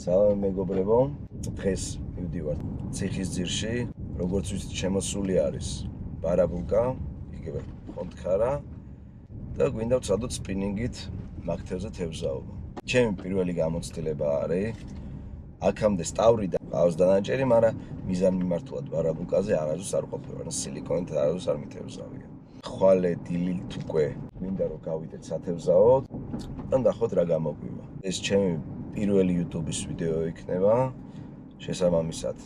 სალამი მეგობრებო, დღეს მივდივართ ციხის ძირში, როგორც ვიცით, შემოსული არის ბარაბულკა, იგივე ხონთხარა და გვინდა ვცადოთ სპინინგით მაგთევზე თევზაობა. ჩემი პირველი გამოცდილება არის აქამდე სტავრიდა ყავს დანაჭერი, მაგრამ მიზან მიმართულად ბარაბულკაზე არასდროს არ ყოფილა, სილიკონით არასდროს არ მითევზავია. ხვალე დილით უკვე გვინდა რომ გავიდეთ სათევზაოდ და ნახოთ რა გამოგვივა. ეს ჩემი პირველი YouTube-ის ვიდეო იქნება. შესაბამისად,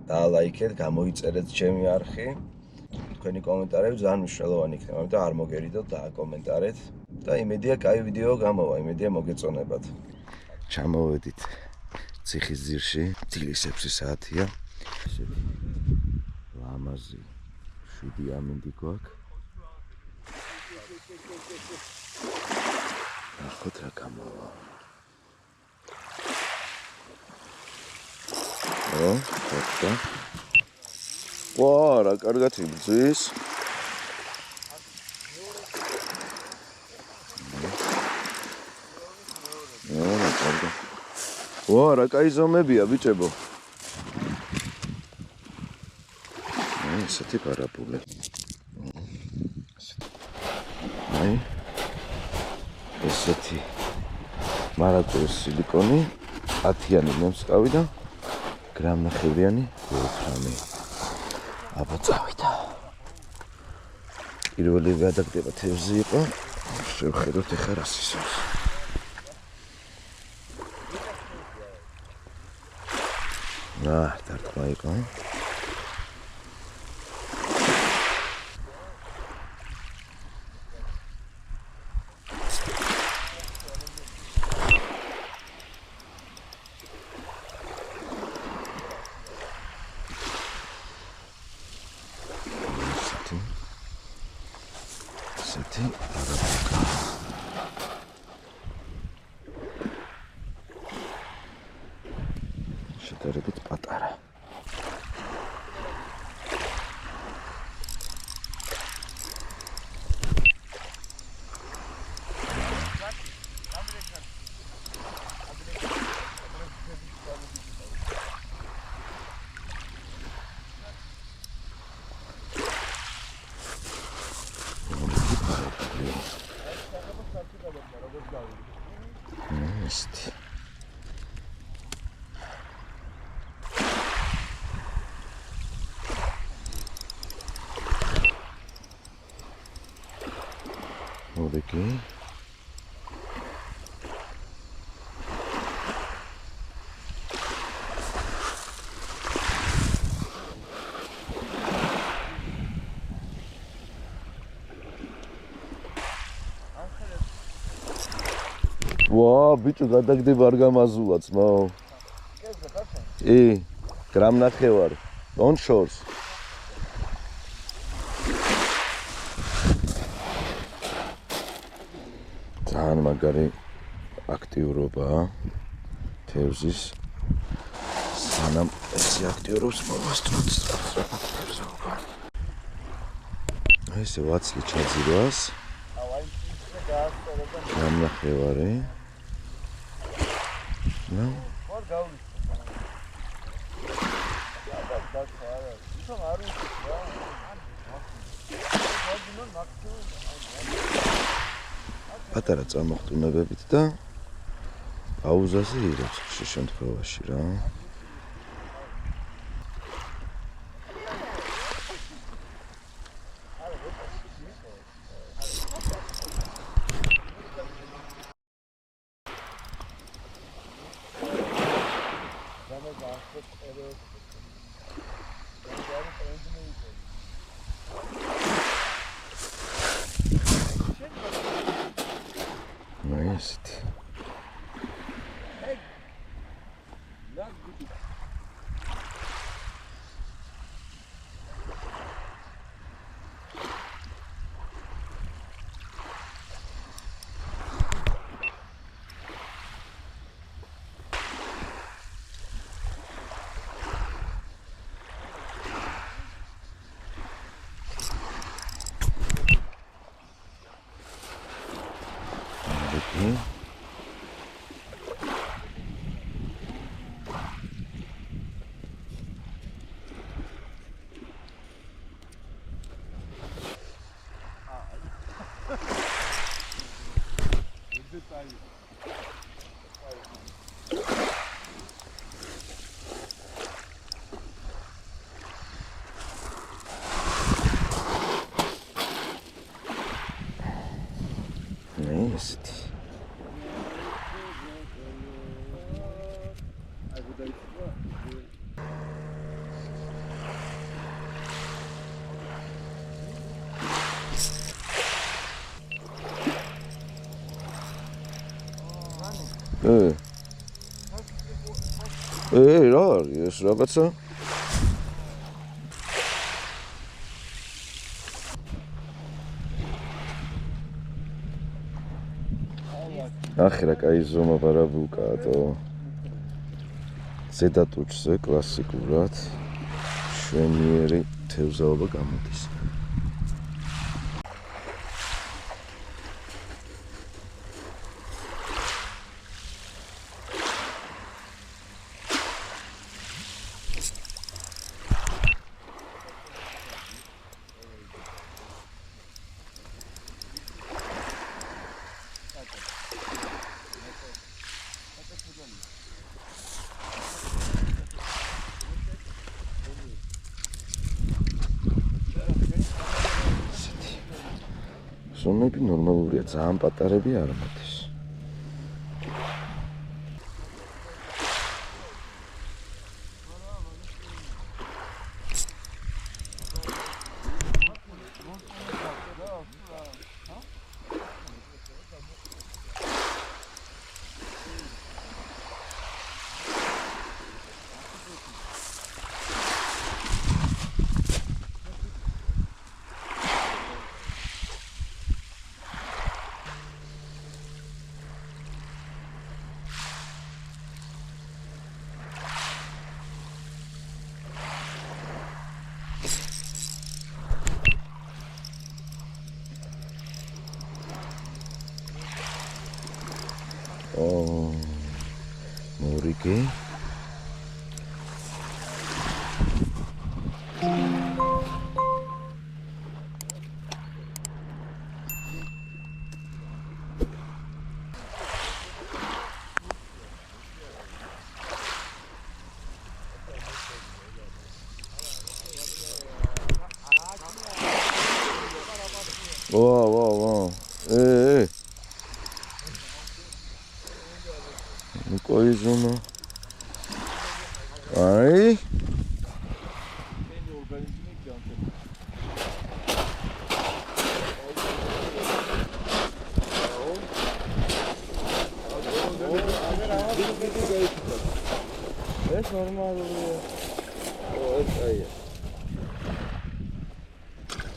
დაალაიქეთ, გამოიწერეთ ჩემი არხი. თქვენი კომენტარები ძალიან მნიშვნელოვანი იქნება, ამიტომ არ მოგერიდოთ და აკომენტარეთ და იმედია კაი ვიდეო გამოვა, იმედია მოგეწონებათ. ჩამოვედით ციხის ძირში, დილის 6 საათია. ესეთი ლამაზი 7 ამინდი გვაქვს. ნახოთ რა გამოვა. ხოთა. ვა, რა კარგად იბრძვის. ვა, რა კაი ზომებია, ბიჭებო. ესეთი პარაპულე. აი. ესეთი მარაკურის სილიკონი, 10-იანი ნემსკავი და გრამნახევრიანი ვოლფრამი. აბა წავიდა. პირველი გადაგდება თევზი იყო. შევხედოთ ეხლა რა სისავს. დარტყმა იყო. ესეთი ბარაბულკა. შედარებით პატარა. Есть. Вот такие. ვა, ბიჭო, გადაგდება არ გამაზულა ძმაო. გრამნახევარი. on shores. ძალიან მაგარი აქტიურობაა თევზის. სანამ ესე აქტიურობს მოვასწროთ სწრაფად თევზაობა. ესე ვაცლი ჩაძირვას. გრამნახევარი. No. პატარა წამოხტუნებებით და პაუზაზე ირებს ხშირ შემთხვევაში რა. Есть. რა არის ეს რაღაცა? ახლა კაი ზომა პარაბულკაა თო. ზედა ტუჩზე კლასიკურად შვენიერი თევზაობა გამოდის. ზომები ნორმალურია, ძალიან პატარები არ მოდის. მორიგი ვა Coi sono? Ai? Es normal oluyor. O es ayı.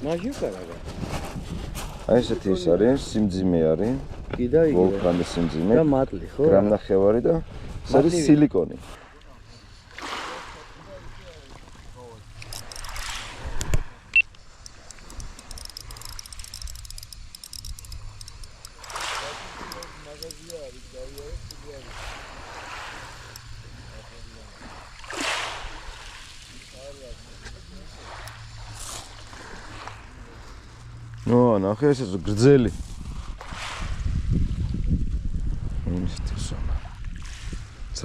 Magic araba. Აი ესეთი ის არის, სიმძიმე არის. კიდე იგი. ვოლკანის სიმძიმე. და მატლი, ხო? გრამნახევარი და ეს არის სილიკონი. No, ნახე ეს გრძელი.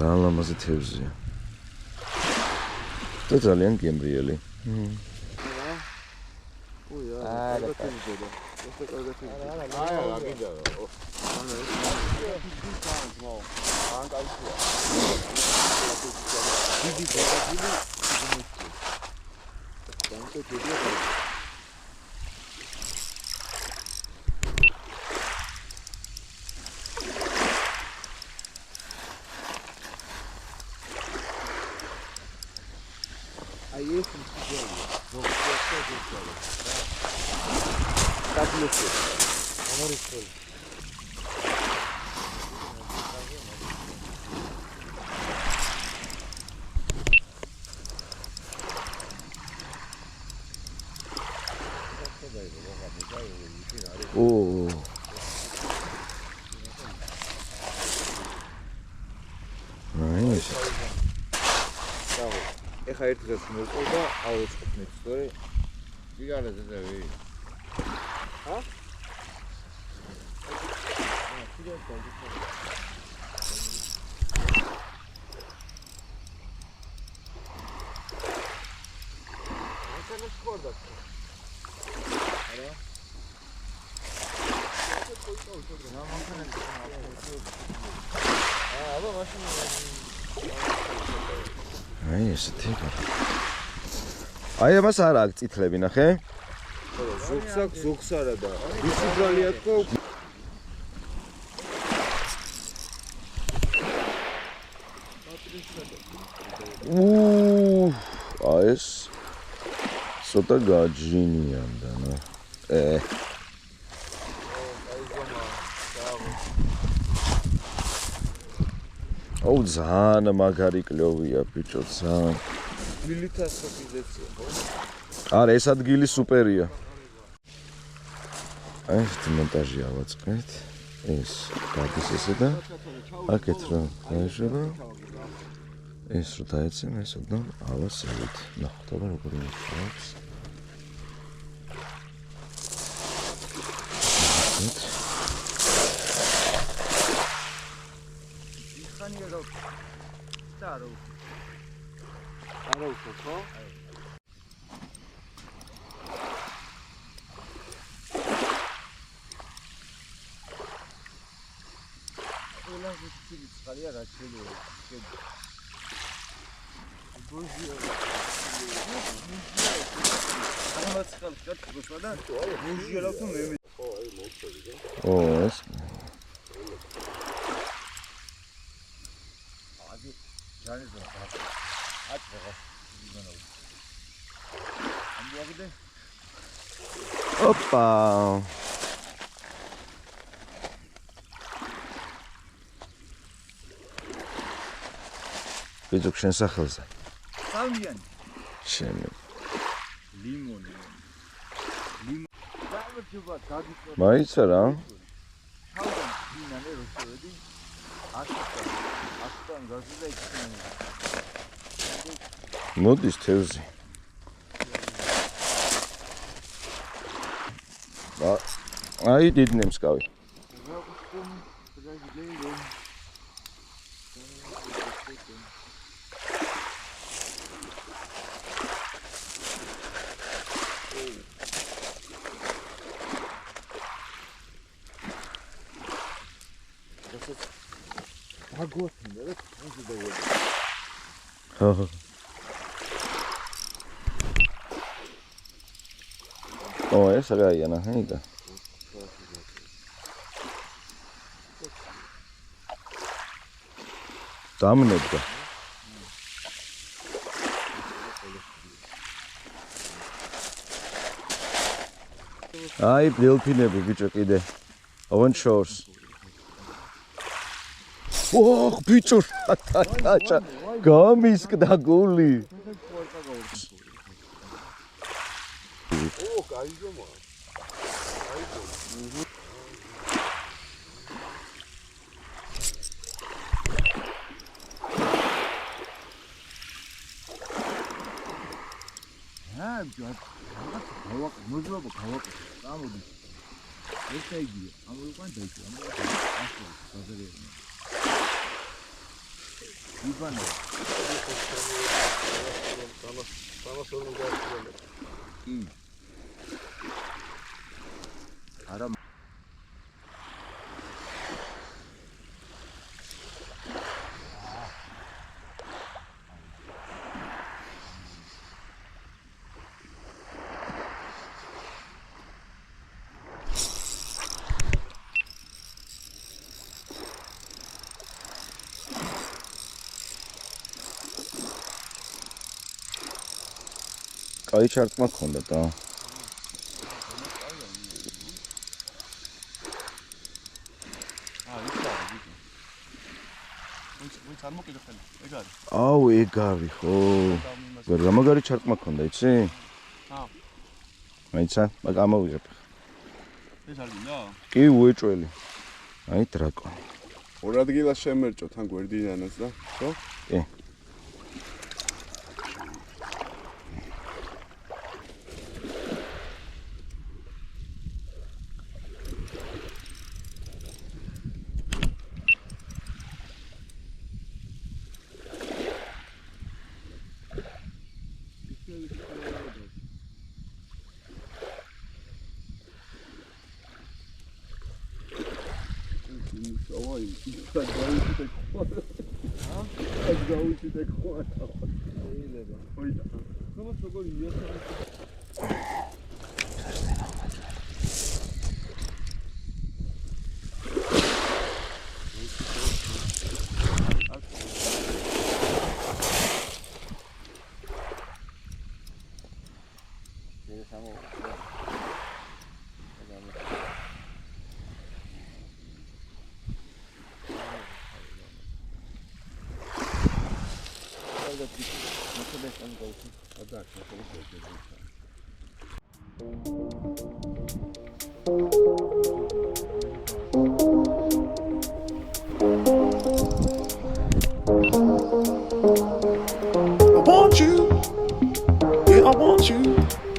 ძალიან ლამაზი თევზია. და ძალიან გემრიელი. Aí esse aqui não precisa fazer tá com você. Amor isso. Oh. Nice. ეხა ერთ დღეს მოვყო და ავეწყობთ სწორი. ვიგარაზე და ვი. ჰა? აი ესეთი. აი ამას არ აქვს წითლები ნახე? ზოგს აქვს, ზოგს არა და ისი ბრალია თქო. ცოტა გაჯინიანდა, ნუ. აუ ძალიან მაგარი კლოვია ბიჭო, ძალიან. მილიტას ხობილეცია, ხო? არა, ეს ადგილი სუპერია. აი, ეს მონტაჟი ავაწყეთ. ეს გადის ესე და აქეთ რა გაიშება. ეს რო დაეცემ, ეს ოდნავ ავასწრებით. ნახოთ აბა როგორ მუშაობს. არა უფრო ხო? ყველა ზუსტი წყალია რა შეიძლება. ბუზია. ახლა წყალს გაწყობა და ბუზია რა თქმა უნდა. ხო, აი მოწევი და. ო, ეს ჯანის რა. აჭრა. ამბობდე. ოპა. ბიჭო, შენ სახელზე. სამიანი. შენი. ლიმონი. დავრჩება გადიწვა. მაიცა რა? თავიდან დინანე რო შევედი. ასთან გაზიდა იქნება. მოდის თევზი. აი დიდნე მსკავი. აგოთინდა და თუნდაც დავუდი. ხო. ო, ეს რაიანა, ჰეიდა. დამნებდა. აი, დელფინები ბიჭო კიდე. On shores. ოხ, ბიჭო, აჩა. გამისკდა გული. ო, გაიგომა. გაიგომა. მოძრაობა გავაკეთე. წამოდი. ეს აიგია. ამოიყვან დაიჭირა. ასე გაზარია. იბანო. არა კაი ჩარტმა გქონდა და აუ ეგ არის ხო რა მაგარი ჩარტმა გქონდა იცი? მაიცა მაგ ამოვიღებ ეს არ გინდა? კი უეჭველი აი დრაკო ორ ადგილას შემერჭო თან გვერდიანას და ხო? კი I want you. Yeah, I want you.